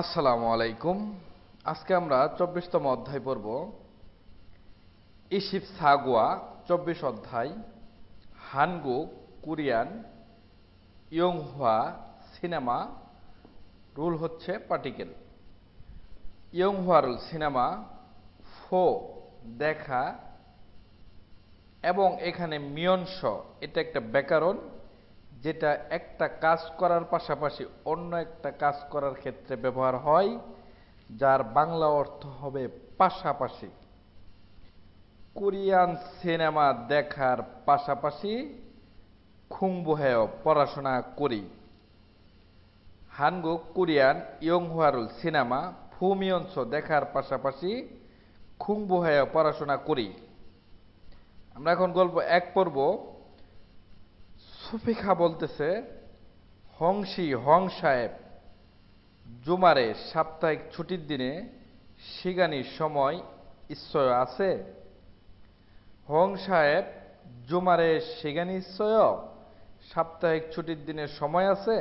আসসালামু আলাইকুম। আজকে আমরা 24তম অধ্যায় পড়ব। ইশিপ সাগুয়া 24 অধ্যায়। হানগুক কোরিয়ান ইয়ংহুয়া সিনেমা রুল হচ্ছে পার্টিকেল। ইয়ংহুয়া রুল সিনেমা ফো দেখা এবং এখানে মিয়নস এটা একটা ব্যাকরণ, যেটা একটা কাজ করার পাশাপাশি অন্য একটা কাজ করার ক্ষেত্রে ব্যবহার হয়, যার বাংলা অর্থ হবে পাশাপাশি। কোরিয়ান সিনেমা দেখার পাশাপাশি খুংবুহেও পড়াশোনা করি। হানগুক কোরিয়ান ইয়ংহুয়ারুল সিনেমা ফুমিয়নস দেখার পাশাপাশি খুংবুহেও পড়াশোনা করি। আমরা এখন গল্প এক পড়ব। সুফিখা বলতেছে, হং সাহেব জুমারে সাপ্তাহিক ছুটির দিনে সিগানির সময় নিশ্চয় আছে। হং সাহেব জুমারে সিগানি নিশ্চয় সাপ্তাহিক ছুটির দিনে সময় আছে।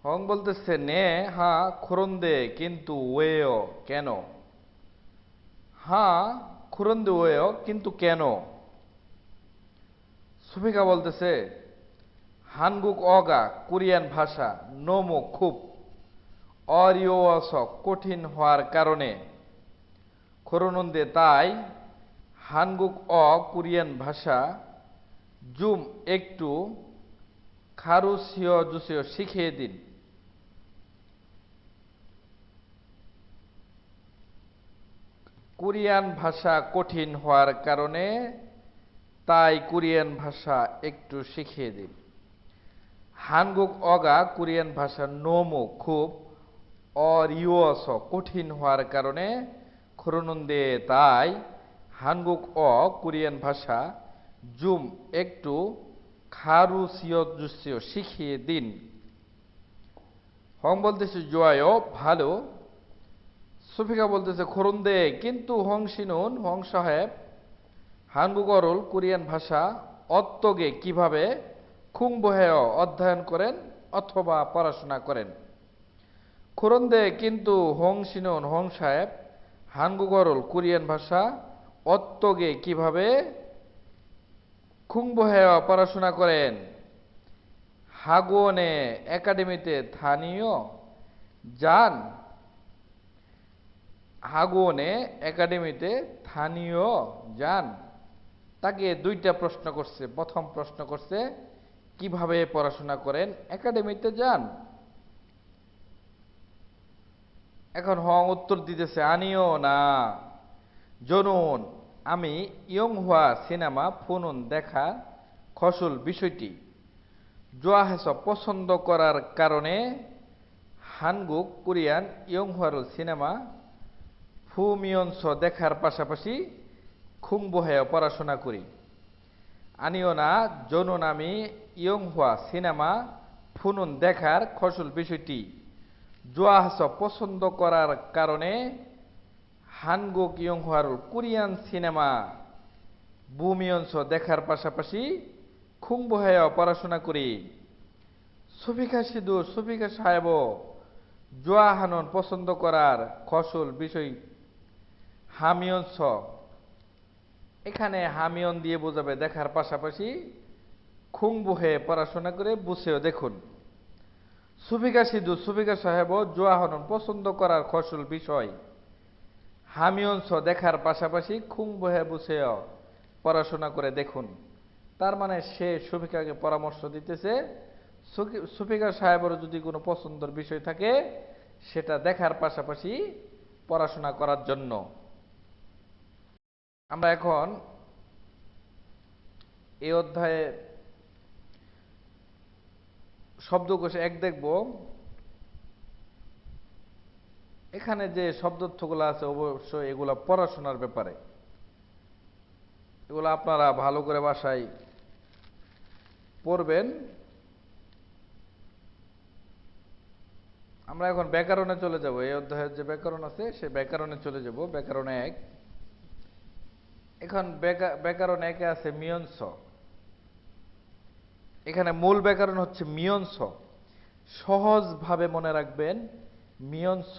হং বলতেছে, নে হ্যাঁ খুরন্দে কিন্তু ওয়েও কেন। হ্যাঁ খুরন্দে ওয়েও কিন্তু কেন। সুফিকা বলতেছে, হানগুক অগা কোরিয়ান ভাষা নোমো খুব অরিওয়াস কঠিন হওয়ার কারণে খরনন্দে তাই হানগুক কোরিয়ান ভাষা জুম একটু খারুসিও জুসিও শিখিয়ে দিন। কোরিয়ান ভাষা কঠিন হওয়ার কারণে তাই কোরিয়ান ভাষা একটু শিখিয়ে দিন। হানগুক অগা কোরিয়ান ভাষা নোমো খুব অরিওস কঠিন হওয়ার কারণে খরনন্দে তাই হানগুক কোরিয়ান ভাষা জুম একটু খারুসিও শিখিয়ে দিন। হং বলতেছে জয় ভালো। সুফিকা বলতেছে খরন্দে কিন্তু হং শিনুন হং সাহেব হানগুক অরল কোরিয়ান ভাষা অত্তগে কিভাবে খুংবহেয় অধ্যয়ন করেন অথবা পড়াশোনা করেন। খরন্দে কিন্তু হং শিনুন হং সাহেব হানগুক অরল কোরিয়ান ভাষা অত্তগে কিভাবে খুংবহেয় পড়াশোনা করেন। হাগুনে একাডেমিতে স্থানীয় যান। হাগুনে একাডেমিতে স্থানীয় যান। তাকে দুইটা প্রশ্ন করছে। প্রথম প্রশ্ন করছে কিভাবে পড়াশোনা করেন, একাডেমিতে যান। এখন হং উত্তর দিতেছে, আনিও না জনুন আমি ইয়ংহুয়া সিনেমা ফুনুন দেখা খসুল বিষয়টি জোয়াহেস পছন্দ করার কারণে হানগুক কোরিয়ান ইয়ংহুয়ারুল সিনেমা ফুমিয়নস দেখার পাশাপাশি খুংবুহেয় পড়াশোনা করি। আনিও না জনুন আমি ইয়ংহুয়া সিনেমা ফুনুন দেখার খসুল বিষয়টি জোয়াহেস পছন্দ করার কারণে হানগুক ইয়ংহুয়ারুল কোরিয়ান সিনেমা বুমিয়নস দেখার পাশাপাশি খুংবুহেয় পড়াশোনা করি। সুফিকা সিধু সুফিকা সাহেব জোয়া হানন পছন্দ করার খসুল বিষয় হামিয়নস। এখানে হামিয়ন দিয়ে বোঝাবে দেখার পাশাপাশি খুংবুহে পড়াশোনা করে বুঝেও দেখুন। সুফিকা সিধু সুফিকা সাহেব জোয়া হানন পছন্দ করার খসুল বিষয় হামিয়নস দেখার পাশাপাশি খুংবুহে বুঝেও পড়াশোনা করে দেখুন। তার মানে সে সুফিকাকে পরামর্শ দিতেছে সুফিকা সাহেবের যদি কোনো পছন্দের বিষয় থাকে সেটা দেখার পাশাপাশি পড়াশোনা করার জন্য। আমরা এখন এই অধ্যায়ে শব্দকোষ এক দেখব। এখানে যে শব্দার্থগুলো আছে অবশ্যই এগুলা পড়াশোনার ব্যাপারে। এগুলো আপনারা ভালো করে বাসায় পড়বেন। আমরা এখন ব্যাকরণে চলে যাব। এই অধ্যায়ের যে ব্যাকরণ আছে সে ব্যাকরণে চলে যাব। ব্যাকরণ এক। এখন ব্যাকরণ একে আছে মিয়নস। এখানে মূল ব্যাকরণ হচ্ছে মিয়নস। সহজভাবে মনে রাখবেন, মিয়ন স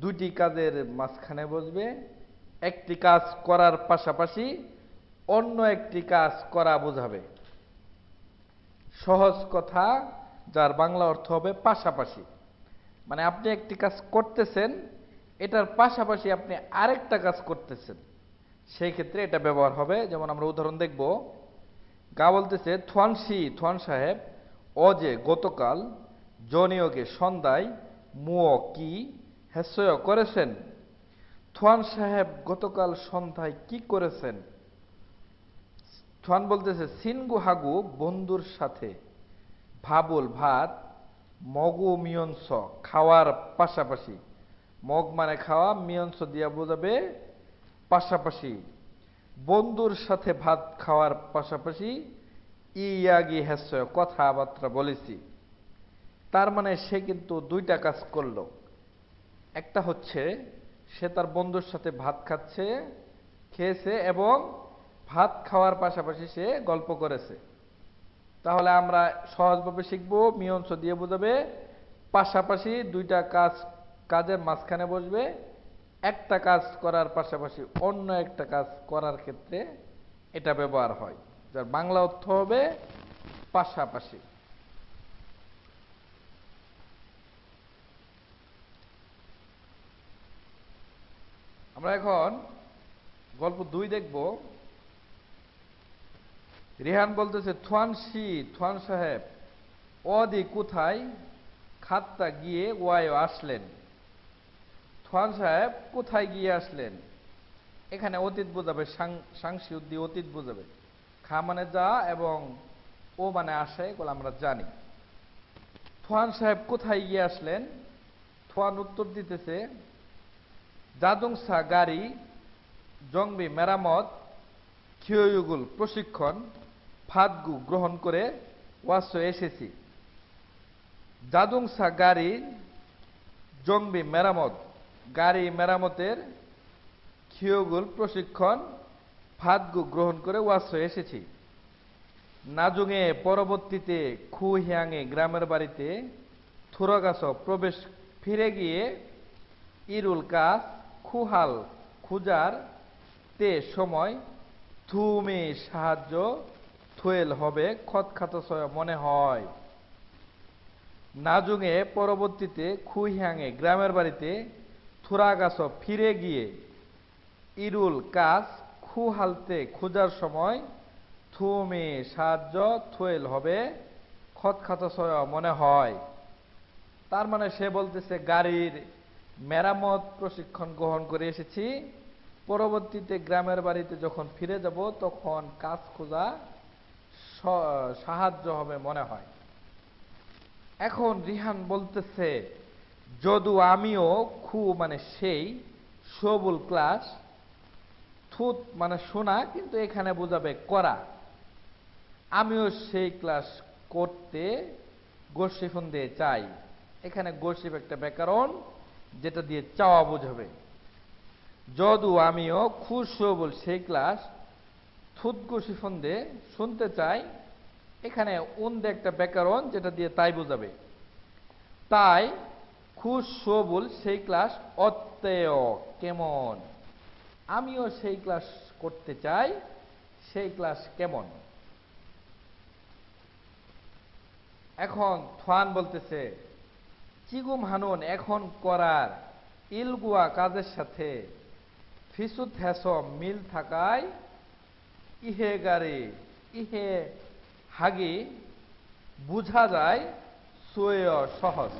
দুটি কাজের মাঝখানে বসবে, একটি কাজ করার পাশাপাশি অন্য একটি কাজ করা বোঝাবে। সহজ কথা, যার বাংলা অর্থ হবে পাশাপাশি। মানে আপনি একটি কাজ করতেছেন, এটার পাশাপাশি আপনি আরেকটা কাজ করতেছেন, সেই ক্ষেত্রে এটা ব্যবহার হবে। যেমন আমরা উদাহরণ দেখব। গা বলতেছে, থোয়ান সাহেব অজে গতকাল জনিয়কে সন্ধ্যায় মুও কি হেসয় করেছেন। থোয়ান সাহেব গতকাল সন্ধ্যায় কি করেছেন? থোয়ান বলতেছে, সিনগু হাগু বন্ধুর সাথে ভাবুল ভাত মগু মিয়ংস খাওয়ার পাশাপাশি। মগ মানে খাওয়া, মিয়ংস দিয়া বোঝাবে পাশাপাশি। বন্ধুর সাথে ভাত খাওয়ার পাশাপাশি ইয়াগি হেসয় কথাবার্তা বলেছি। তার মানে সে কিন্তু দুইটা কাজ করলো। একটা হচ্ছে সে তার বন্ধুর সাথে ভাত খেয়েছে এবং ভাত খাওয়ার পাশাপাশি সে গল্প করেছে। তাহলে আমরা সহজভাবে শিখব, মিয়ংস দিয়ে বোঝাবে পাশাপাশি, দুইটা কাজের মাঝখানে বসবে, একটা কাজ করার পাশাপাশি অন্য একটা কাজ করার ক্ষেত্রে এটা ব্যবহার হয়, যার বাংলা অর্থ হবে পাশাপাশি। আমরা এখন গল্প 2 দেখব। রেহান বলতেছে, থোয়ান সাহেব অদি কোথায় খাত্তা গিয়ে ওয়ায় আসলেন। থোয়ান সাহেব কোথায় গিয়ে আসলেন? এখানে অতীত বোঝাবে, সাংসি উদ্দি অতীত বোঝাবে। খা মানে যা এবং ও মানে আসে, এগুলো আমরা জানি। থোয়ান সাহেব কোথায় গিয়ে আসলেন? থোয়ান উত্তর দিতেছে, জাদুংসা গাড়ি জংবি মেরামত খিয়ুগুল প্রশিক্ষণ ফাদগু গ্রহণ করে ওয়াস এসেছি। জাদুংসা গাড়ি জংবি মেরামত, গাড়ি মেরামতের খিয়ুগুল প্রশিক্ষণ ফাদগু গ্রহণ করে ওয়াস এসেছি। নাজুঙে পরবর্তীতে খুহিয়াঙে গ্রামের বাড়িতে থুরগাছ প্রবেশ ফিরে গিয়ে ইরুল কাস খুহাল খুজার তে সময় থুমে সাহায্য থুয়েল হবে খতখাতসয় মনে হয়। নাজুঙে পরবর্তীতে খুহিয়াঙে গ্রামের বাড়িতে থুরাগাছ ফিরে গিয়ে ইরুল কাস খুহালতে খুঁজার সময় থুমে সাহায্য থুয়েল হবে খতখাতসয় মনে হয়। তার মানে সে বলতেছে, গাড়ির মেরামত প্রশিক্ষণ গ্রহণ করে এসেছি, পরবর্তীতে গ্রামের বাড়িতে যখন ফিরে যাব তখন কাজ খোঁজা সাহায্য হবে মনে হয়। এখন রিহান বলতেছে, যদু আমিও খু মানে সেই, সবুল ক্লাস, থুত মানে শোনা, কিন্তু এখানে বোঝাবে করা। আমিও সেই ক্লাস করতে গোর্শিফন দিয়ে চাই। এখানে গোর্শিফ একটা ব্যাকরণ, যেটা দিয়ে চাওয়া বোঝাবে। যদু আমিও খুশ সবুল সেই ক্লাস থুত গোর্শিফন দিয়ে শুনতে চাই। এখানে উন্দে একটা ব্যাকরণ, যেটা দিয়ে তাই বোঝাবে। তাই খুশ সবুল সেই ক্লাস অত্যেয় কেমন। আমিও সেই ক্লাস করতে চাই, সেই ক্লাস কেমন। এখন থোয়ান বলতেছে, চিগুম হানুন এখন করার ইলগুয়া কাজের সাথে ফিসুত হেস মিল থাকায় ইহে গারে ইহে হাগি বুঝা যায় সোয় সহজ।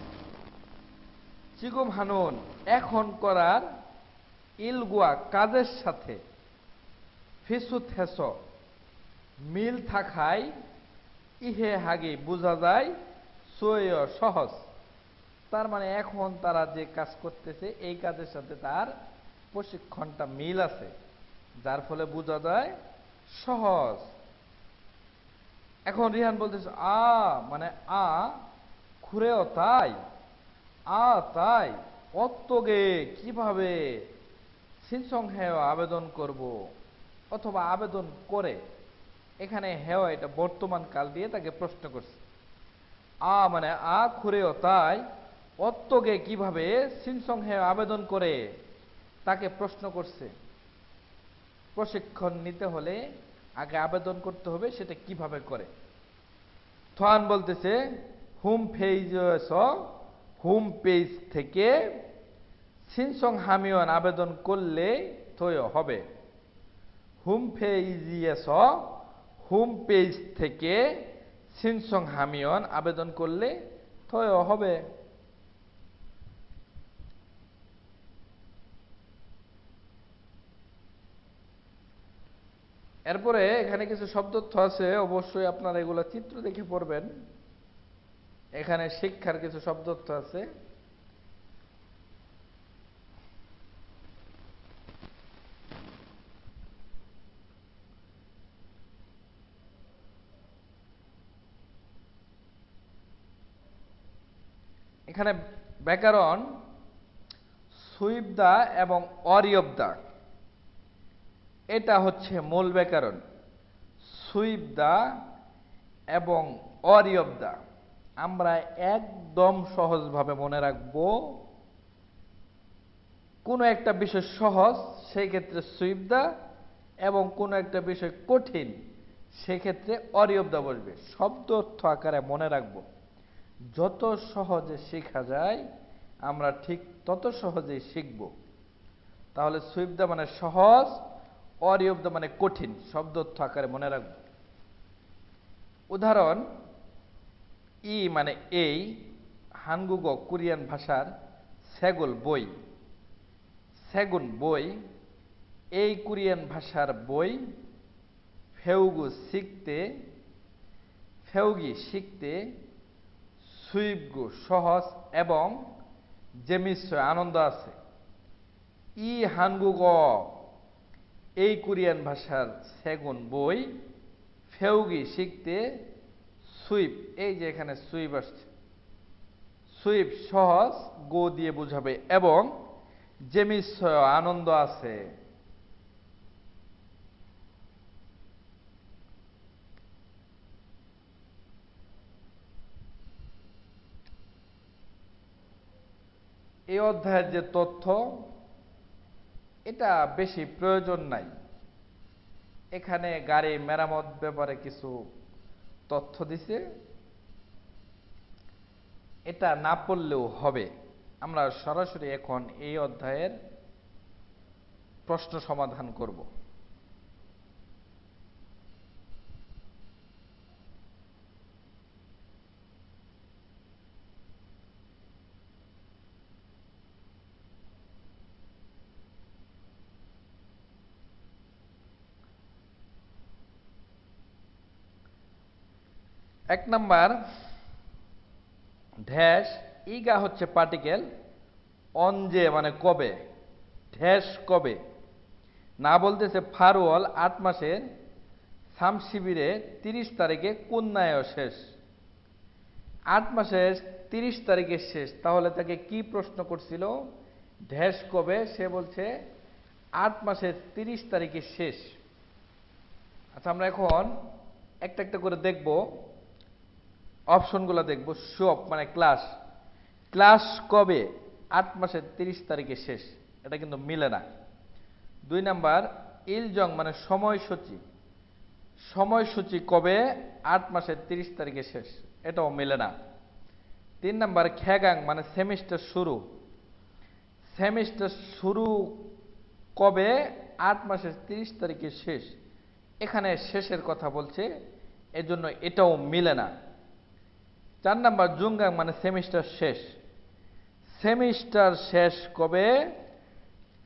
চিগুম হানুন এখন করার ইলগুয়া কাজের সাথে ফিসুত হেস মিল থাকায় ইহে হাগি বুঝা যায় সোয় সহজ। তার মানে এখন তারা যে কাজ করতেছে এই কাজের সাথে তার প্রশিক্ষণটা মিল আছে, যার ফলে বোঝা যায় সহজ। এখন রিহান বলতেছে, মানে খুরেও তাই, তাই অত্তগে কিভাবে সিনসং হেও আবেদন করব, অথবা আবেদন করে। এখানে হেও এটা বর্তমান কাল দিয়ে তাকে প্রশ্ন করছে। মানে খুরেও তাই অত্তগে কিভাবে সিনসংহে আবেদন করে তাকে প্রশ্ন করছে। প্রশিক্ষণ নিতে হলে আগে আবেদন করতে হবে, সেটা কিভাবে করে। থান বলতেছে হোম পেজ থেকে সিনসং হামিয়ন আবেদন করলে থয় হবে। হোম পেজ থেকে সিনসং হামিয়ন আবেদন করলে থয় হবে। এরপরে এখানে কিছু শব্দার্থ আছে, অবশ্যই আপনারা এগুলো চিত্র দেখে পড়বেন। এখানে শিক্ষার কিছু শব্দার্থ আছে। এখানে ব্যাকরণ সুইবদা এবং অরিয়বদা, এটা হচ্ছে মূল ব্যাকরণ। সুইবদা এবং অরিয়বদা আমরা একদম সহজভাবে মনে রাখব। কোনো একটা বিষয় সহজ, সেই ক্ষেত্রে সুইবদা, এবং কোনো একটা বিষয় কঠিন, সেক্ষেত্রে অরিয়বদা বসবে। শব্দ অর্থ আকারে মনে রাখব। যত সহজে শেখা যায় আমরা ঠিক তত সহজেই শিখব। তাহলে সুইবদা মানে সহজ, অরিয়বদা মানে কঠিন, শব্দ অর্থ আকারে মনে রাখব। উদাহরণ, মানে এই হানগুগ কোরিয়ান ভাষার সেগুল বই। সেগুন বই, এই কোরিয়ান ভাষার বই। ফেউগি শিখতে, সুইবগু সহজ, এবং জেমিসয় আনন্দ আছে। হানগুগ এই কোরিয়ান ভাষার সেগুন বই। ফেউগি শিখতে, সুইপ, এই যে এখানে সুইপ আসছে, সুইপ সহজ, গো দিয়ে বুঝাবে, এবং জেমিসয় আনন্দ আছে। এই অধ্যায়ের যে তথ্য, এটা বেশি প্রয়োজন নাই। এখানে গাড়ি মেরামত ব্যাপারে কিছু তথ্য দিছে, এটা না পড়লেও হবে। আমরা সরাসরি এখন এই অধ্যায়ের প্রশ্ন সমাধান করব। 1 নাম্বার, ড্যাশ ইগা হচ্ছে পার্টিকেল, অনজে মানে কবে, ড্যাশ কবে। না বলতেছে ফারওয়াল 8 মাসের সাম শিবিরে 30 তারিখে কোন ন্যায় শেষ। 8 মাসের 30 তারিখে শেষ, তাহলে তাকে কি প্রশ্ন করছিল? ড্যাশ কবে, সে বলছে 8 মাসের 30 তারিখে শেষ। আচ্ছা, আমরা এখন একটা একটা করে দেখব, অপশনগুলো দেখব। শপ মানে ক্লাস, ক্লাস কবে? 8 মাসের 30 তারিখে শেষ, এটা কিন্তু মিলে না। 2 নাম্বার, ইলজং মানে সময়সূচি, সময়সূচি কবে? 8 মাসের 30 তারিখে শেষ, এটাও মিলে না। 3 নাম্বার, খ্যাগাং মানে সেমিস্টার শুরু, সেমিস্টার শুরু কবে? 8 মাসের 30 তারিখে শেষ, এখানে শেষের কথা বলছে, এজন্য এটাও মিলে না। 4 নাম্বার, জুঙ্গাং মানে সেমিস্টার শেষ, সেমিস্টার শেষ কবে?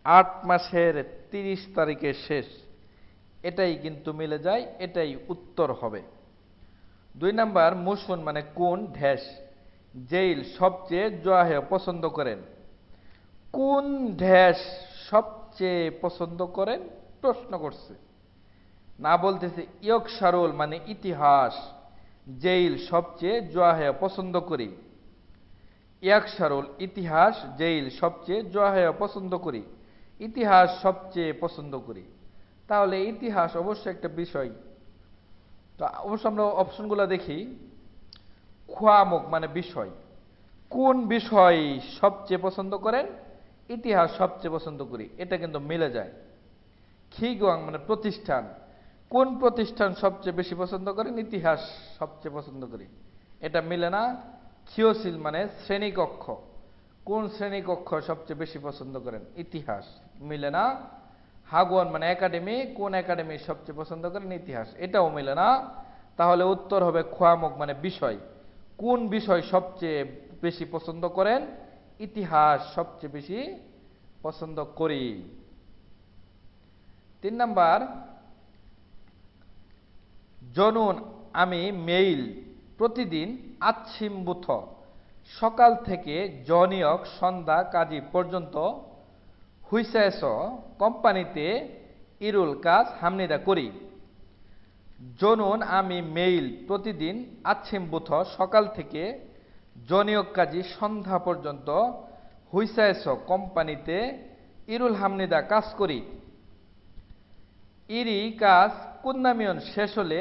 8 মাসের 30 তারিখে শেষ, এটাই কিন্তু মিলে যায়, এটাই উত্তর হবে। 2 নাম্বার, মুসুন মানে কোন, ড্যাশ জেইল সবচেয়ে জোয়াহে পছন্দ করেন। কোন ড্যাশ সবচেয়ে পছন্দ করেন প্রশ্ন করছে। না বলতেছে ইয়কশারুল মানে ইতিহাস, জেইল সবচেয়ে জোয়াহে পছন্দ করি। ইয়কশারুল ইতিহাস, জেইল সবচেয়ে জোয়াহে পছন্দ করি, ইতিহাস সবচেয়ে পছন্দ করি। তাহলে ইতিহাস অবশ্যই একটা বিষয়। তো অবশ্য আমরা অপশনগুলো দেখি। খোয়ামুখ মানে বিষয়। কোন বিষয় সবচেয়ে পছন্দ করেন? ইতিহাস সবচেয়ে পছন্দ করি, এটা কিন্তু মিলে যায়। খিগুয়াং মানে প্রতিষ্ঠান, কোন প্রতিষ্ঠান সবচেয়ে বেশি পছন্দ করেন? ইতিহাস সবচেয়ে পছন্দ করি, এটা মিলে না। খিওসিল মানে শ্রেণীকক্ষ, কোন শ্রেণীকক্ষ সবচেয়ে বেশি পছন্দ করেন? ইতিহাস, মিলে না। হাগুয়ান মানে একাডেমি, কোন একাডেমি সবচেয়ে পছন্দ করেন? ইতিহাস, এটাও মিলে না। তাহলে উত্তর হবে খোয়ামুখ মানে বিষয়। কোন বিষয় সবচেয়ে বেশি পছন্দ করেন? ইতিহাস সবচেয়ে বেশি পছন্দ করি। 3 নাম্বার, জনুন আমি মেইল প্রতিদিন আচ্ছিমবুথ সকাল থেকে জনিয়ক সন্ধ্যা কাজী পর্যন্ত হুইসাইস কোম্পানিতে ইরুল কাজ হামনিদা করি। জনুন আমি মেইল প্রতিদিন আচ্ছিমবুথ সকাল থেকে জনিয়ক কাজী সন্ধ্যা পর্যন্ত হুইসাইস কোম্পানিতে ইরুল হামনিদা কাজ করি। ইরি কাজ কুন্নামিয়ন শেষ হলে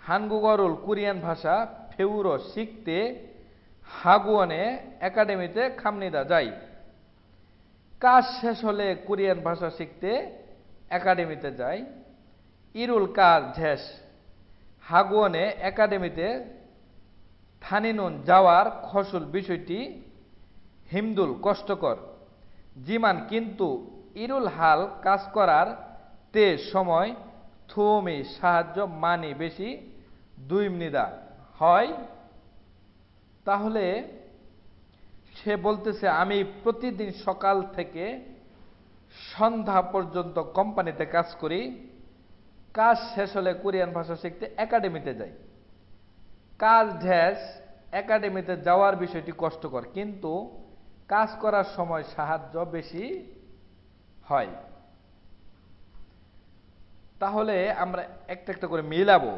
হানগুগরুল কোরিয়ান ভাষা ফেউরো শিখতে হাগুয়ানে একাডেমিতে খামনিদা যাই। কাজ শেষ হলে কোরিয়ান ভাষা শিখতে একাডেমিতে যাই। ইরুল কাজ ঝেস হাগুয়ানে একাডেমিতে থানিনুন যাওয়ার খসুল বিষয়টি হিমদুল কষ্টকর। জিমান কিন্তু ইরুল হাল কাজ করার তে সময় থুমি সাহায্য মানি বেশি 2 মিনিদা হয়। তাহলে সে বলতেছে আমি প্রতিদিন সকাল থেকে সন্ধ্যা পর্যন্ত কোম্পানিতে কাজ করি। কাজ শেষ হলে কোরিয়ান ভাষা শিখতে একাডেমিতে যাই। কাজ ঢ্যাস একাডেমিতে যাওয়ার বিষয়টি কষ্টকর, কিন্তু কাজ করার সময় সাহায্য বেশি হয়। তাহলে আমরা একটা একটা করে মিলাবো।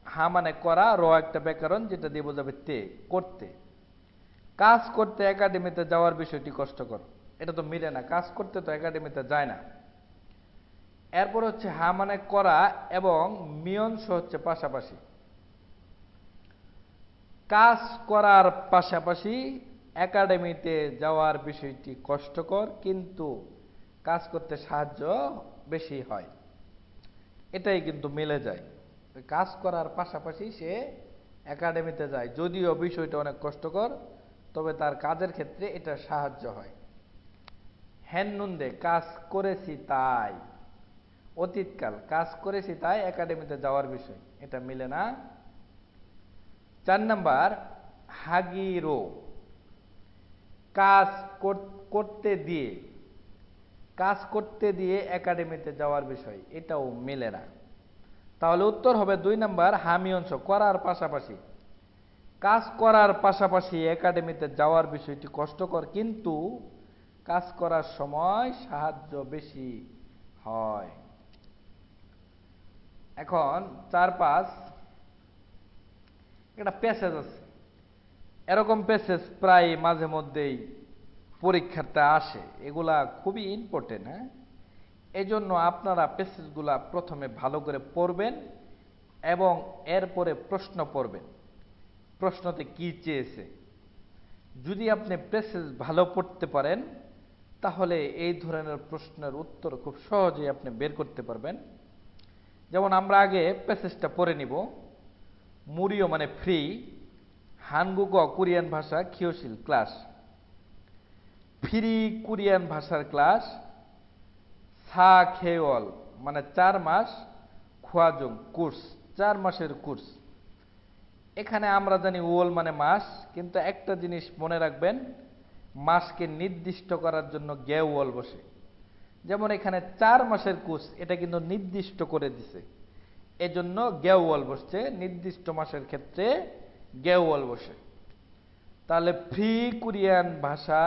হা মানে করা, র একটা ব্যাকরণ যেটা দিয়ে বোঝাবে তে, করতে। কাজ করতে একাডেমিতে যাওয়ার বিষয়টি কষ্টকর, এটা তো মিলে না, কাজ করতে তো একাডেমিতে যায় না। এরপর হচ্ছে হা মানে করা এবং মিয়ংস হচ্ছে পাশাপাশি। কাজ করার পাশাপাশি একাডেমিতে যাওয়ার বিষয়টি কষ্টকর, কিন্তু কাজ করতে সাহায্য বেশি হয়, এটাই কিন্তু মিলে যায়। কাজ করার পাশাপাশি সে একাডেমিতে যায়, যদিও বিষয়টা অনেক কষ্টকর, তবে তার কাজের ক্ষেত্রে এটা সাহায্য হয়। হ্যান্নুন্দে কাজ করেছি তাই, অতীতকাল, কাজ করেছি তাই একাডেমিতে যাওয়ার বিষয়, এটা মিলে না। 4 নাম্বার, হাগিরো কাজ করতে দিয়ে, কাজ করতে দিয়ে একাডেমিতে যাওয়ার বিষয়, এটাও মিলে না। তাহলে উত্তর হবে 2 নাম্বার, হামিয়ংস করার পাশাপাশি। কাজ করার পাশাপাশি একাডেমিতে যাওয়ার বিষয়টি কষ্টকর, কিন্তু কাজ করার সময় সাহায্য বেশি হয়। এখন 4-5 একটা প্যাসেজ আছে, এরকম প্যাসেজ প্রায় মাঝে মধ্যেই পরীক্ষাতে আসে, এগুলা খুবই ইম্পর্টেন্ট। হ্যাঁ, এই জন্য আপনারা প্যাসেজগুলা প্রথমে ভালো করে পড়বেন এবং এরপরে প্রশ্ন পড়বেন, প্রশ্নতে কি চেয়েছে। যদি আপনি প্যাসেজ ভালো পড়তে পারেন তাহলে এই ধরনের প্রশ্নের উত্তর খুব সহজেই আপনি বের করতে পারবেন। যেমন আমরা আগে প্যাসেজটা পড়ে নিব। মুরিও মানে ফ্রি, হানগুগ কোরিয়ান ভাষা খিওশিল ক্লাস। ফ্রি কোরিয়ান ভাষার ক্লাস। সা খেওয়াল মানে 4 মাস, খোয়াজং কোর্স 4 মাসের কোর্স। এখানে আমরা জানি ওল মানে মাস, কিন্তু একটা জিনিস মনে রাখবেন, মাসকে নির্দিষ্ট করার জন্য গেওয়াল বসে। যেমন এখানে 4 মাসের কোর্স, এটা কিন্তু নির্দিষ্ট করে দিছে, এজন্য গেওয়াল বসছে, নির্দিষ্ট মাসের ক্ষেত্রে গেওয়াল বসে। তাহলে ফ্রি কোরিয়ান ভাষা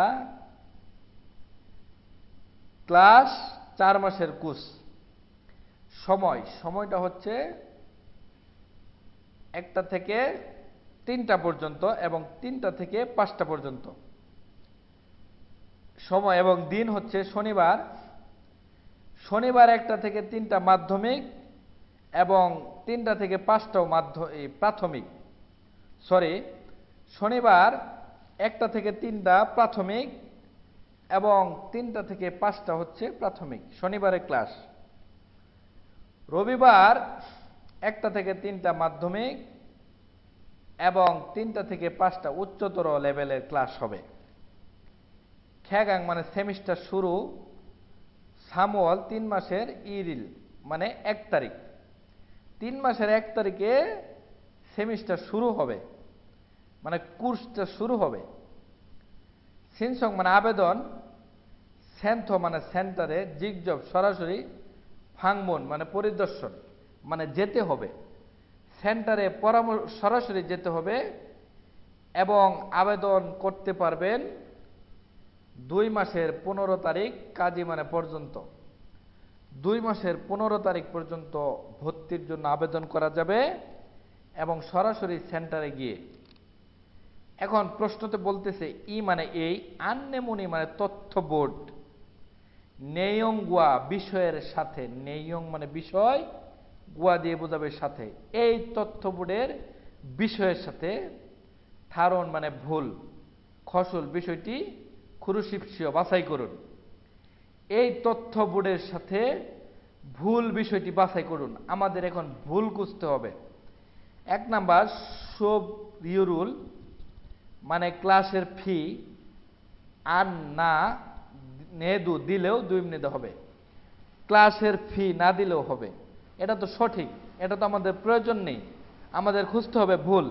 ক্লাস 4 মাসের কোর্স। সময়টা হচ্ছে 1টা থেকে 3টা পর্যন্ত এবং 3টা থেকে 5টা পর্যন্ত। সময় এবং দিন হচ্ছে শনিবার, 1টা থেকে 3টা মাধ্যমিক এবং 3টা থেকে 5টাও প্রাথমিক। শনিবার 1টা থেকে 3টা প্রাথমিক এবং 3টা থেকে 5টা হচ্ছে প্রাথমিক, শনিবারের ক্লাস। রবিবার 1টা থেকে 3টা মাধ্যমিক এবং 3টা থেকে 5টা উচ্চতর লেভেলের ক্লাস হবে। খেগাং মানে সেমিস্টার শুরু, সামুয়াল 3 মাসের ইরিল মানে 1 তারিখ, 3 মাসের 1 তারিখে সেমিস্টার শুরু হবে, মানে কোর্সটা শুরু হবে। সিনসং মানে আবেদন, সেন্থ মানে সেন্টারে, জিগজব সরাসরি, ফাংমুন মানে পরিদর্শন মানে যেতে হবে, সেন্টারে সরাসরি যেতে হবে এবং আবেদন করতে পারবেন 2 মাসের 15 তারিখ কাজী মানে পর্যন্ত। 2 মাসের 15 তারিখ পর্যন্ত ভর্তির জন্য আবেদন করা যাবে এবং সরাসরি সেন্টারে গিয়ে। এখন প্রশ্নতে বলতেছে ই মানে এই, আননেমুনি মানে তথ্য বোর্ড, নেয়ং গুয়া বিষয়ের সাথে, নেয়ং মানে বিষয়, গুয়া দিয়ে বোঝাবে সাথে, এই তথ্য বোর্ডের বিষয়ের সাথে, থারণ মানে ভুল, খসল বিষয়টি খুরুশিপসিও বাছাই করুন, এই তথ্য বোর্ডের সাথে ভুল বিষয়টি বাছাই করুন। আমাদের এখন ভুল খুঁজতে হবে। 1 নাম্বার সব রিউরুল মানে ক্লাসের ফি আর না নেদু দিলেও 2 মিনিট হবে, ক্লাসের ফি না দিলেও হবে, এটা তো সঠিক, এটা তো আমাদের প্রয়োজন নেই, আমাদের খুঁজতে হবে ভুল।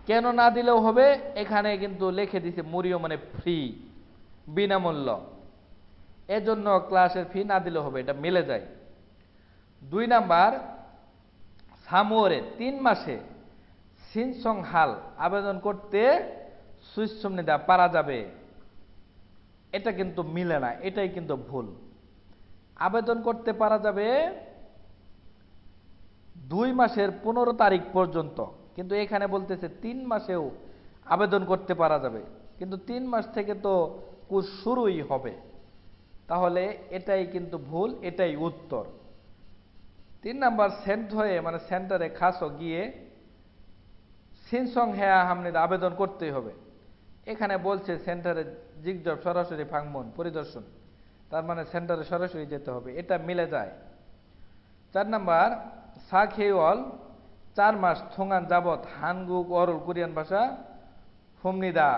কেন না দিলেও হবে, এখানে কিন্তু লিখে দিছে মুরিও মানে ফ্রি, বিনামূল্য, এজন্য ক্লাসের ফি না দিলেও হবে, এটা মিলে যায়। 2 নাম্বার সামোরে 3 মাসে সিনসং হাল আবেদন করতে সুইসমনিদা পারা যাবে, এটা কিন্তু মিলে না, এটাই কিন্তু ভুল। আবেদন করতে পারা যাবে 2 মাসের 15 তারিখ পর্যন্ত, কিন্তু এখানে বলতেছে 3 মাসেও আবেদন করতে পারা যাবে, কিন্তু 3 মাস থেকে তো কোর্স শুরুই হবে, তাহলে এটাই কিন্তু ভুল, এটাই উত্তর। 3 নাম্বার সেন্ট হয়ে মানে সেন্টারে খাসো গিয়ে সিনসং হেয়া হামনিদ আবেদন করতেই হবে, এখানে বলছে সেন্টারে জিগজব সরাসরি ফাংমন পরিদর্শন, তার মানে সেন্টারে সরাসরি যেতে হবে, এটা মিলে যায়। 4 নাম্বার সাখেওয়াল 4 মাস থোঙান যাবত হানগুক অরল কোরিয়ান ভাষা হুমনিদা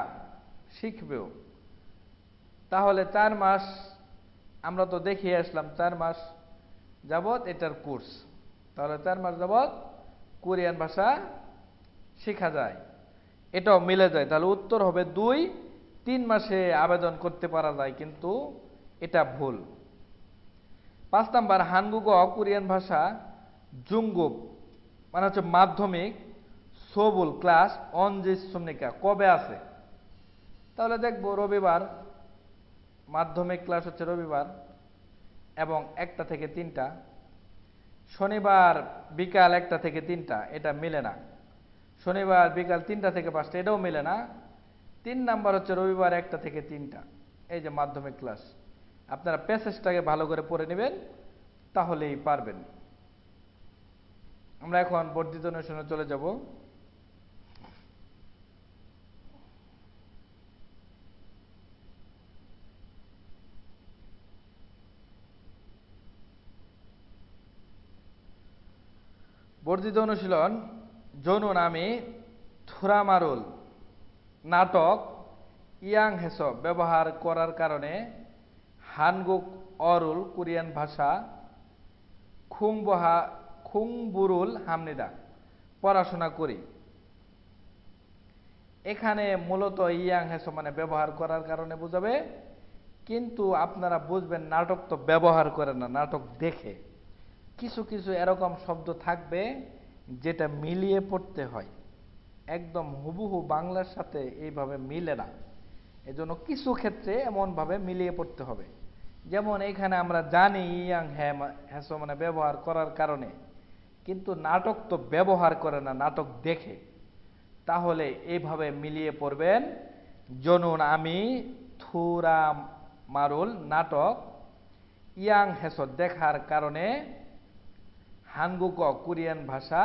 শিখবেও, তাহলে 4 মাস আমরা তো দেখিয়ে আসলাম 4 মাস যাবত এটার কোর্স, তাহলে 4 মাস যাবত কোরিয়ান ভাষা শেখা যায়, এটাও মিলে যায়, তাহলে উত্তর হবে 2। 3 মাসে আবেদন করতে পারা যায়, কিন্তু এটা ভুল। 5 নাম্বার হানগুক কোরিয়ান ভাষা জুঙ্গুপ মানে হচ্ছে মাধ্যমিক সোবুল ক্লাস অনজিস সুমনিকা কবে আছে, তাহলে দেখবো রবিবার, মাধ্যমিক ক্লাস হচ্ছে রবিবার এবং 1টা থেকে 3টা, শনিবার বিকাল 1টা থেকে 3টা, এটা মিলে না। শনিবার বিকাল 3টা থেকে 5টা, এটাও মিলে না। 3 নাম্বার হচ্ছে রবিবার 1টা থেকে 3টা, এই যে মাধ্যমিক ক্লাস। আপনারা প্যাসেজটাকে ভালো করে পড়ে নেবেন, তাহলেই পারবেন। আমরা এখন বর্ধিত অনুশীলনে চলে যাব। বর্ধিত অনুশীলন জনু নামে থুরামারুল নাটক ইয়াং হেস ব্যবহার করার কারণে হানগুক অরুল কোরিয়ান ভাষা খুংবুরুল হামনিদা পড়াশোনা করি। এখানে মূলত ইয়াং হেস মানে ব্যবহার করার কারণে বোঝাবে, কিন্তু আপনারা বুঝবেন নাটক তো ব্যবহার করে না, নাটক দেখে। কিছু কিছু এরকম শব্দ থাকবে যেটা মিলিয়ে পড়তে হয়, একদম হুবহু বাংলার সাথে এইভাবে মিলে না, এজন্য কিছু ক্ষেত্রে এমনভাবে মিলিয়ে পড়তে হবে। যেমন এখানে আমরা জানি ইয়াং হ্যাস মানে ব্যবহার করার কারণে, কিন্তু নাটক তো ব্যবহার করে না, নাটক দেখে, তাহলে এইভাবে মিলিয়ে পড়বেন। জনুন আমি থুরা মারুল নাটক ইয়াং হেস দেখার কারণে হানগুক কোরিয়ান ভাষা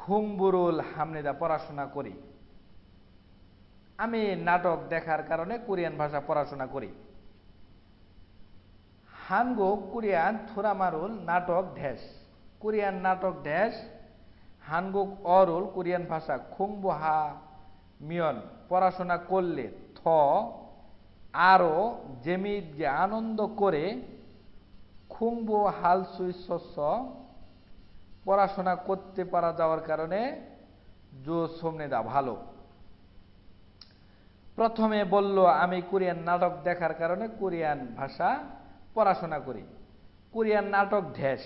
খুংবুরুল হামনিদা পড়াশোনা করি। আমি নাটক দেখার কারণে কোরিয়ান ভাষা পড়াশোনা করি। হানগুক কোরিয়ান থুরামারুল নাটক ড্যাশ, কোরিয়ান নাটক ড্যাশ হানগুক অরুল কোরিয়ান ভাষা খুংবুহা মিয়ন পড়াশোনা করলে থ আরো জেমিত যে আনন্দ করে খুংবু হালসুই শস্য পড়াশোনা করতে পারা যাওয়ার কারণে জো সোমনেদা ভালো। প্রথমে বলল আমি কোরিয়ান নাটক দেখার কারণে কোরিয়ান ভাষা পড়াশোনা করি। কোরিয়ান নাটক ড্যাশ,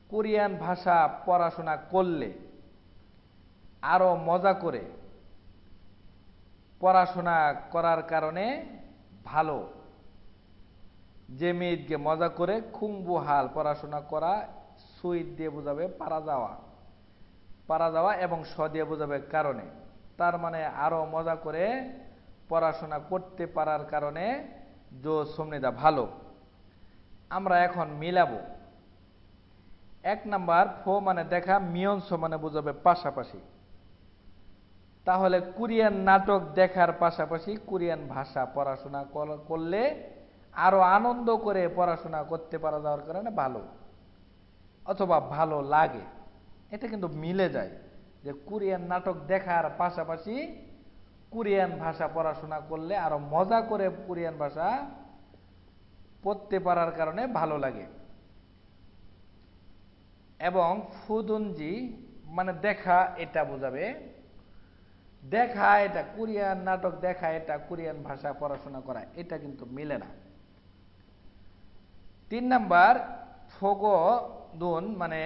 কোরিয়ান ভাষা পড়াশোনা করলে আরো মজা করে পড়াশোনা করার কারণে ভালো। যে মেয়েকে মজা করে খুংবু হাল পড়াশোনা করা, সুইট দিয়ে বোঝাবে পারা যাওয়া এবং স দিয়ে বোঝাবে কারণে। তার মানে আরো মজা করে পড়াশোনা করতে পারার কারণে জো সোমনিদা ভালো। আমরা এখন মিলাবো। 1 নাম্বার ফো মানে দেখা, মিয়নস মানে বোঝাবে পাশাপাশি। তাহলে কোরিয়ান নাটক দেখার পাশাপাশি কোরিয়ান ভাষা পড়াশোনা করলে আরো আনন্দ করে পড়াশোনা করতে পারা যাওয়ার কারণে ভালো অথবা ভালো লাগে। এটা কিন্তু মিলে যায় যে কোরিয়ান নাটক দেখার পাশাপাশি কোরিয়ান ভাষা পড়াশোনা করলে আরো মজা করে কোরিয়ান ভাষা পড়তে পারার কারণে ভালো লাগে। এবং ফুদুনজি মানে দেখা, এটা বোঝাবে দেখা, এটা কোরিয়ান নাটক দেখা, এটা কোরিয়ান ভাষা পড়াশোনা করা, এটা কিন্তু মিলে না। 3 নাম্বার ফোগদুন মানে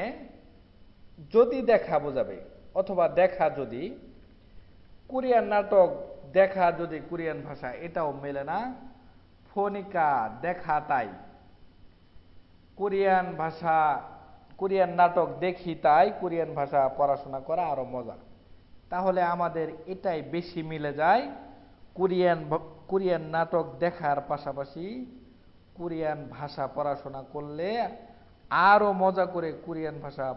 যদি দেখা বোঝাবে অথবা দেখা যদি, কোরিয়ান নাটক দেখা যদি কোরিয়ান ভাষা, এটাও মেলে না। ফোনিকা দেখা তাই, কোরিয়ান ভাষা কোরিয়ান নাটক দেখি তাই কোরিয়ান ভাষা পড়াশোনা করা আরো মজা। তাহলে আমাদের এটাই বেশি মিলে যায়, কোরিয়ান নাটক দেখার পাশাপাশি কোরিয়ান ভাষা পড়াশোনা করলে আরো মজা করে কোরিয়ান ভাষা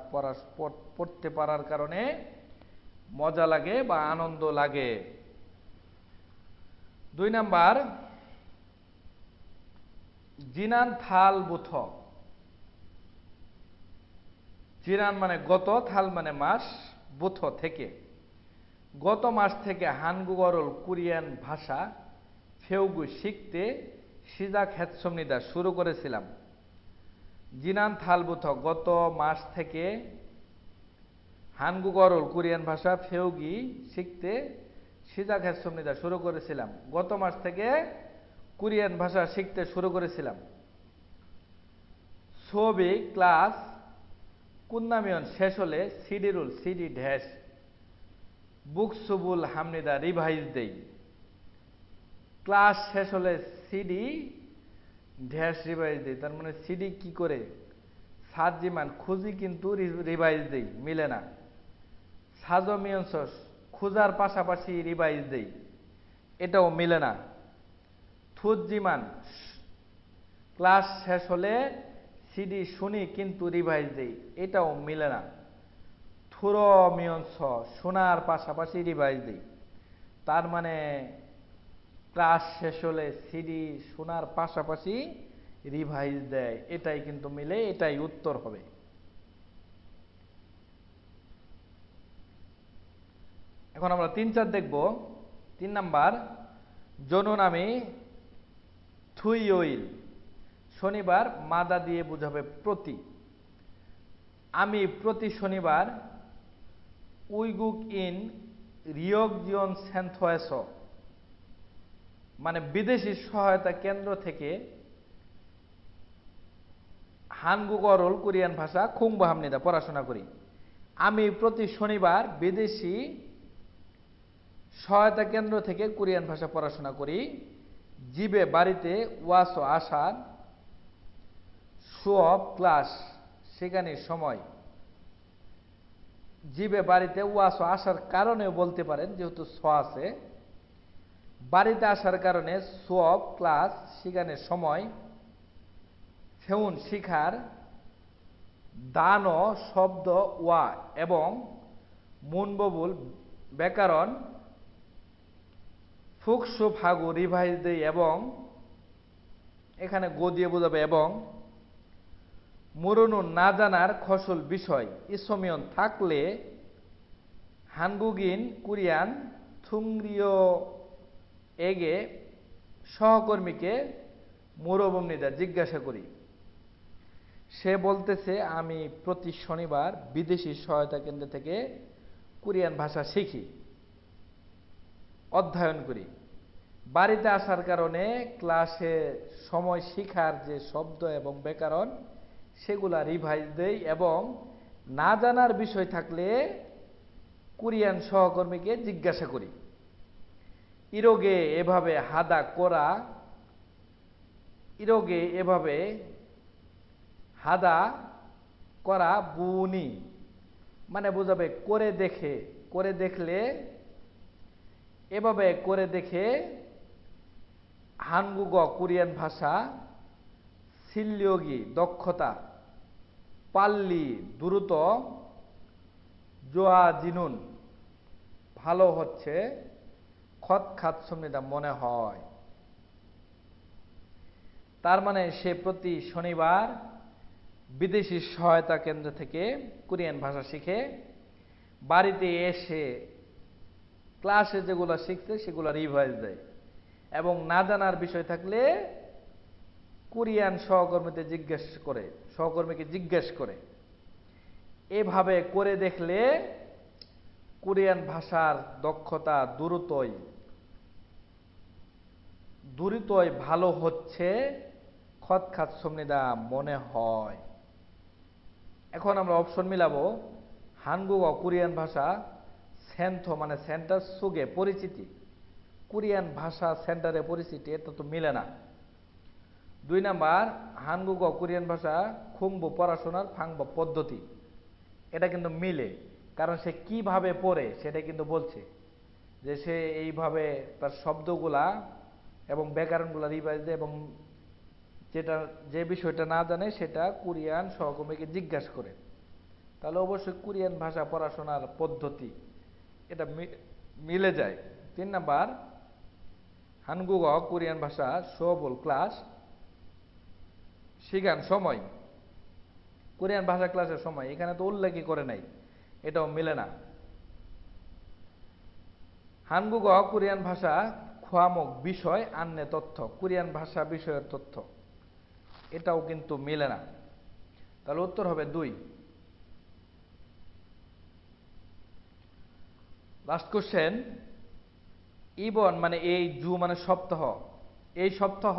পড়তে পারার কারণে মজা লাগে বা আনন্দ লাগে। 2 নাম্বার জিনান থাল বুথ, জিনান মানে গত, থাল মানে মাস, বুথ থেকে। গত মাস থেকে হানগুগরল কোরিয়ান ভাষা ফেউগু শিখতে সিজাক হেৎসমনিদা শুরু করেছিলাম। জিনান থালবুথ গত মাস থেকে হানগুগরল কোরিয়ান ভাষা ফেউগি শিখতে সিজাক হেৎসমনিদা শুরু করেছিলাম। গত মাস থেকে কোরিয়ান ভাষা শিখতে শুরু করেছিলাম। ছবি ক্লাস কুন্নামিয়ন শেষ হলে সিডিরুল সিডি ড্যাশ বুকসুবুল হামনিদা রিভাইজ দেই। ক্লাস শেষ হলে সিডি ড্যাশ রিভাইজ দেই, তার মানে সিডি কি করে সাজিমান খুঁজি কিন্তু রিভাইজ দেই, মিলে না। সাজমিয়ন্স খুঁজার পাশাপাশি রিভাইজ দেই, এটাও মিলে না। থুজিমান ক্লাস শেষ হলে সিডি শুনি কিন্তু রিভাইজ দেই, এটাও মিলে না। থুরমিয়ন্স শোনার পাশাপাশি রিভাইজ দেই, তার মানে ক্লাস শেষ হলে সিডি শোনার পাশাপাশি রিভাইজ দেয়, এটাই কিন্তু মিলে, এটাই উত্তর হবে। এখন আমরা 3-4 দেখব। 3 নাম্বার জনুন আমি থুইওইল, শনিবার মাদা দিয়ে বোঝাবে প্রতি। আমি প্রতি শনিবার উইগুক ইন রিয়গজিয়ন সেন্থয়েস মানে বিদেশি সহায়তা কেন্দ্র থেকে হানগুগরল কোরিয়ান ভাষা খুংবু হামনিদা পড়াশোনা করি। আমি প্রতি শনিবার বিদেশি সহায়তা কেন্দ্র থেকে কোরিয়ান ভাষা পড়াশোনা করি। জিবে বাড়িতে ওয়াসো আসার সুঅব ক্লাস সেখানে সময়। জিবে বাড়িতে ওয়াসো আসার কারণেও বলতে পারেন, যেহেতু স আছে। বাড়িতে আসার কারণে সুঅব ক্লাস সেখানে সময়। ফেউন শিখার, দান শব্দ ওয়া, এবং মুনববুল ব্যাকরণ ফুকসু ফাগু রিভাইজ দেই এবং এখানে গো দিয়ে বোঝাবে এবং মুরুনু না জানার খসল বিষয় ইসমিয়ন থাকলে হানগুগিন কোরিয়ান থুংরিও এগে সহকর্মীকে মুরবমনিদা জিজ্ঞাসা করি। সে বলতেছে আমি প্রতি শনিবার বিদেশি সহায়তা কেন্দ্র থেকে কোরিয়ান ভাষা শিখি, অধ্যয়ন করি। বাড়িতে আসার কারণে ক্লাসে সময় শিখার যে শব্দ এবং ব্যাকরণ সেগুলা রিভাইজ দেই এবং না জানার বিষয় থাকলে কোরিয়ান সহকর্মীকে জিজ্ঞাসা করি। ইরোগে এভাবে হাদা করা, ইরোগে এভাবে হাদা করা বুনি মানে বোঝাবে করে দেখে, করে দেখলে, এভাবে করে দেখে হানগুগ কোরিয়ান ভাষা সিল্লিয়োগি দক্ষতা, পাল্লি দ্রুত, জোয়া জিনুন ভালো হচ্ছে, খত খাত সমৃদ্ধা মনে হয়। তার মানে সে প্রতি শনিবার বিদেশি সহায়তা কেন্দ্র থেকে কোরিয়ান ভাষা শিখে বাড়িতে এসে ক্লাসে যেগুলো শিখছে সেগুলো রিভাইজ দেয় এবং না জানার বিষয় থাকলে কোরিয়ান সহকর্মীকে জিজ্ঞেস করে। এভাবে করে দেখলে কোরিয়ান ভাষার দক্ষতা দ্রুতই ভালো হচ্ছে, খত খাত সমৃদ্ধা মনে হয়। এখন আমরা অপশন মিলাবো। হানগুগ কোরিয়ান ভাষা সেন্থ মানে সেন্টার সুগে পরিচিতি, কোরিয়ান ভাষা সেন্টারে পরিচিতি, এটা তো মিলে না। 2 নাম্বার হানগুগ কোরিয়ান ভাষা খুংবু পড়াশোনার ফাংব পদ্ধতি, এটা কিন্তু মিলে, কারণ সে কিভাবে পড়ে সেটা কিন্তু বলছে যে সে এইভাবে তার শব্দগুলা এবং ব্যাকরণগুলা রিভাইজ দেয় এবং যে বিষয়টা না জানে সেটা কোরিয়ান সহকর্মীকে জিজ্ঞাসা করে। তাহলে অবশ্যই কোরিয়ান ভাষা পড়াশোনার পদ্ধতি এটা মিলে যায়। 3 নাম্বার হানগুগ কোরিয়ান ভাষা সবল ক্লাস শিখান সময়, কোরিয়ান ভাষা ক্লাসের সময় এখানে তো উল্লেখই করে নাই, এটাও মিলে না। হানগুগ কোরিয়ান ভাষা খোয়ামক বিষয় আন্নে তথ্য, কোরিয়ান ভাষা বিষয়ের তথ্য, এটাও কিন্তু মিলে না। তাহলে উত্তর হবে 2। Last question. ইবন মানে এই, জু মানে সপ্তাহ, এই সপ্তাহ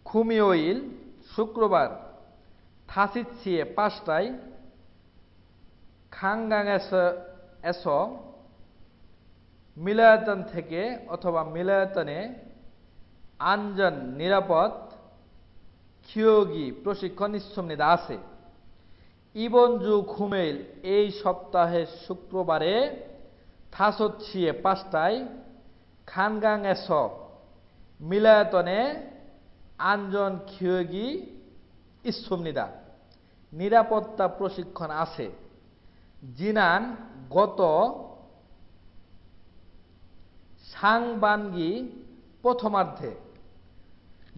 খুমিওইল শুক্রবার থাসিচ্ছিয়ে 5টায় খাংগাং এস মিলায়তন থেকে অথবা মিলায়তনে আনজন নিরাপদ খিয়োগি প্রশিক্ষণ ইচ্ছুমনিদা আছে। ইবনজু খুমেইল এই সপ্তাহের শুক্রবারে থাসচ্ছিয়ে 5টায় খানগাং এস মিলায়তনে আনজন খিয়োগি ইচ্ছুমনিদা নিরাপত্তা প্রশিক্ষণ আছে। জিনান গত সাংবানগি প্রথমার্ধে,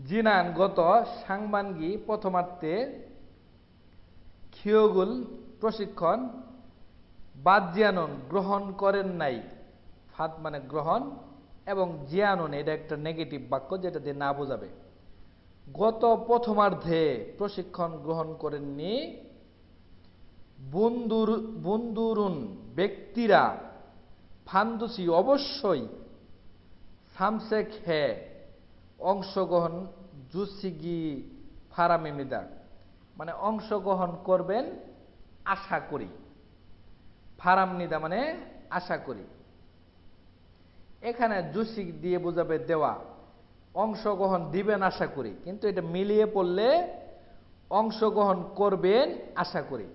জিনান গত সাংবানগি প্রথমার্ধে খিয়োগুল প্রশিক্ষণ বাদজিয়ানন গ্রহণ করেন নাই, ফাদ মানে গ্রহণ এবং জিয়ানন এটা একটা নেগেটিভ বাক্য যেটা দিয়ে না বোঝাবে। গত প্রথমার্ধে প্রশিক্ষণ গ্রহণ করেননি বন্ধুরুন ব্যক্তিরা ফান্দুসি অবশ্যই সামসেক হে অংশগ্রহণ জুসিগি ফারামিমিদা মানে অংশগ্রহণ করবেন আশা করি, ফারামনিদা মানে আশা করি। এখানে জুসিগ দিয়ে বোঝাবে দেওয়া, অংশগ্রহণ দিবেন আশা করি, কিন্তু এটা মিলিয়ে পড়লে অংশগ্রহণ করবেন আশা করি।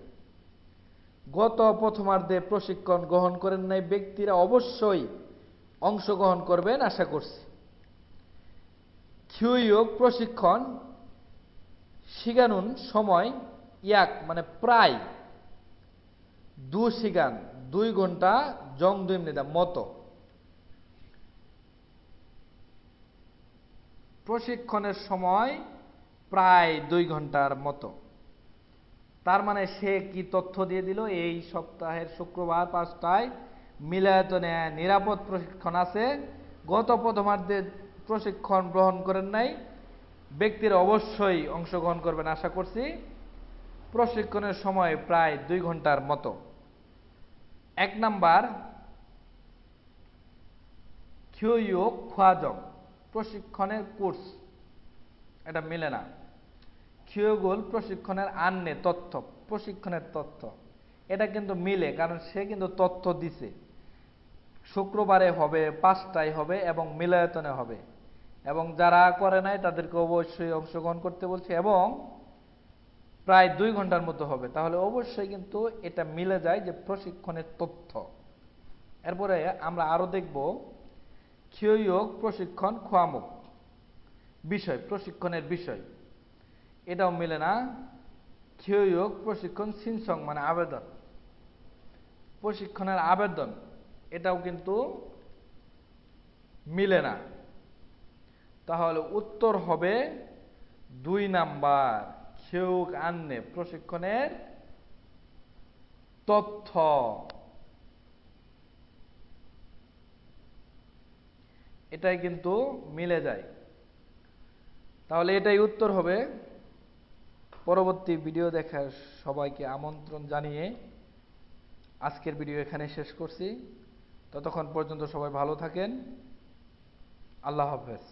গত প্রথমার্ধে প্রশিক্ষণ গ্রহণ করেন নাই ব্যক্তিরা অবশ্যই অংশগ্রহণ করবেন আশা করছি। খিউয়োগ প্রশিক্ষণ শিগানুন সময় ইয়াক মানে প্রায়, দু সিগান 2 ঘন্টা জং দুইমনিদা মতো। প্রশিক্ষণের সময় প্রায় 2 ঘন্টার মতো। তার মানে সে কি তথ্য দিয়ে দিল? এই সপ্তাহের শুক্রবার 5টায় মিলায়তনে নিরাপদ প্রশিক্ষণ আছে। গত প্রথমার্ধে প্রশিক্ষণ গ্রহণ করেন নাই ব্যক্তিরা অবশ্যই অংশগ্রহণ করবেন আশা করছি। প্রশিক্ষণের সময় প্রায় 2 ঘন্টার মতো। 1 নাম্বার খিউইউক খোয়াজং প্রশিক্ষণের কোর্স, এটা মিলে না। খিউগুল প্রশিক্ষণের আন্নে তথ্য, প্রশিক্ষণের তথ্য, এটা কিন্তু মিলে, কারণ সে কিন্তু তথ্য দিছে শুক্রবারে হবে, 5টায় হবে এবং মিলায়তনে হবে, এবং যারা করে নাই তাদেরকে অবশ্যই অংশগ্রহণ করতে বলছে এবং প্রায় 2 ঘন্টার মতো হবে। তাহলে অবশ্যই কিন্তু এটা মিলে যায় যে প্রশিক্ষণের তথ্য। এরপরে আমরা আরো দেখব খিউইউক প্রশিক্ষণ খোয়ামুক বিষয়, প্রশিক্ষণের বিষয়, এটাও মিলে না। খিউইউক প্রশিক্ষণ সিনসং মানে আবেদন, প্রশিক্ষণের আবেদন, এটাও কিন্তু মিলে না। তাহলে উত্তর হবে 2 নাম্বার খিউক আন্নে প্রশিক্ষণের তথ্য। এটাই কিন্তু মিলে যায়। তাহলে এটাই উত্তর হবে। পরবর্তী ভিডিও দেখার সবাইকে আমন্ত্রণ জানিয়ে আজকের ভিডিও এখানে শেষ করছি। ততক্ষণ পর্যন্ত সবাই ভালো থাকেন। আল্লাহ হাফেজ।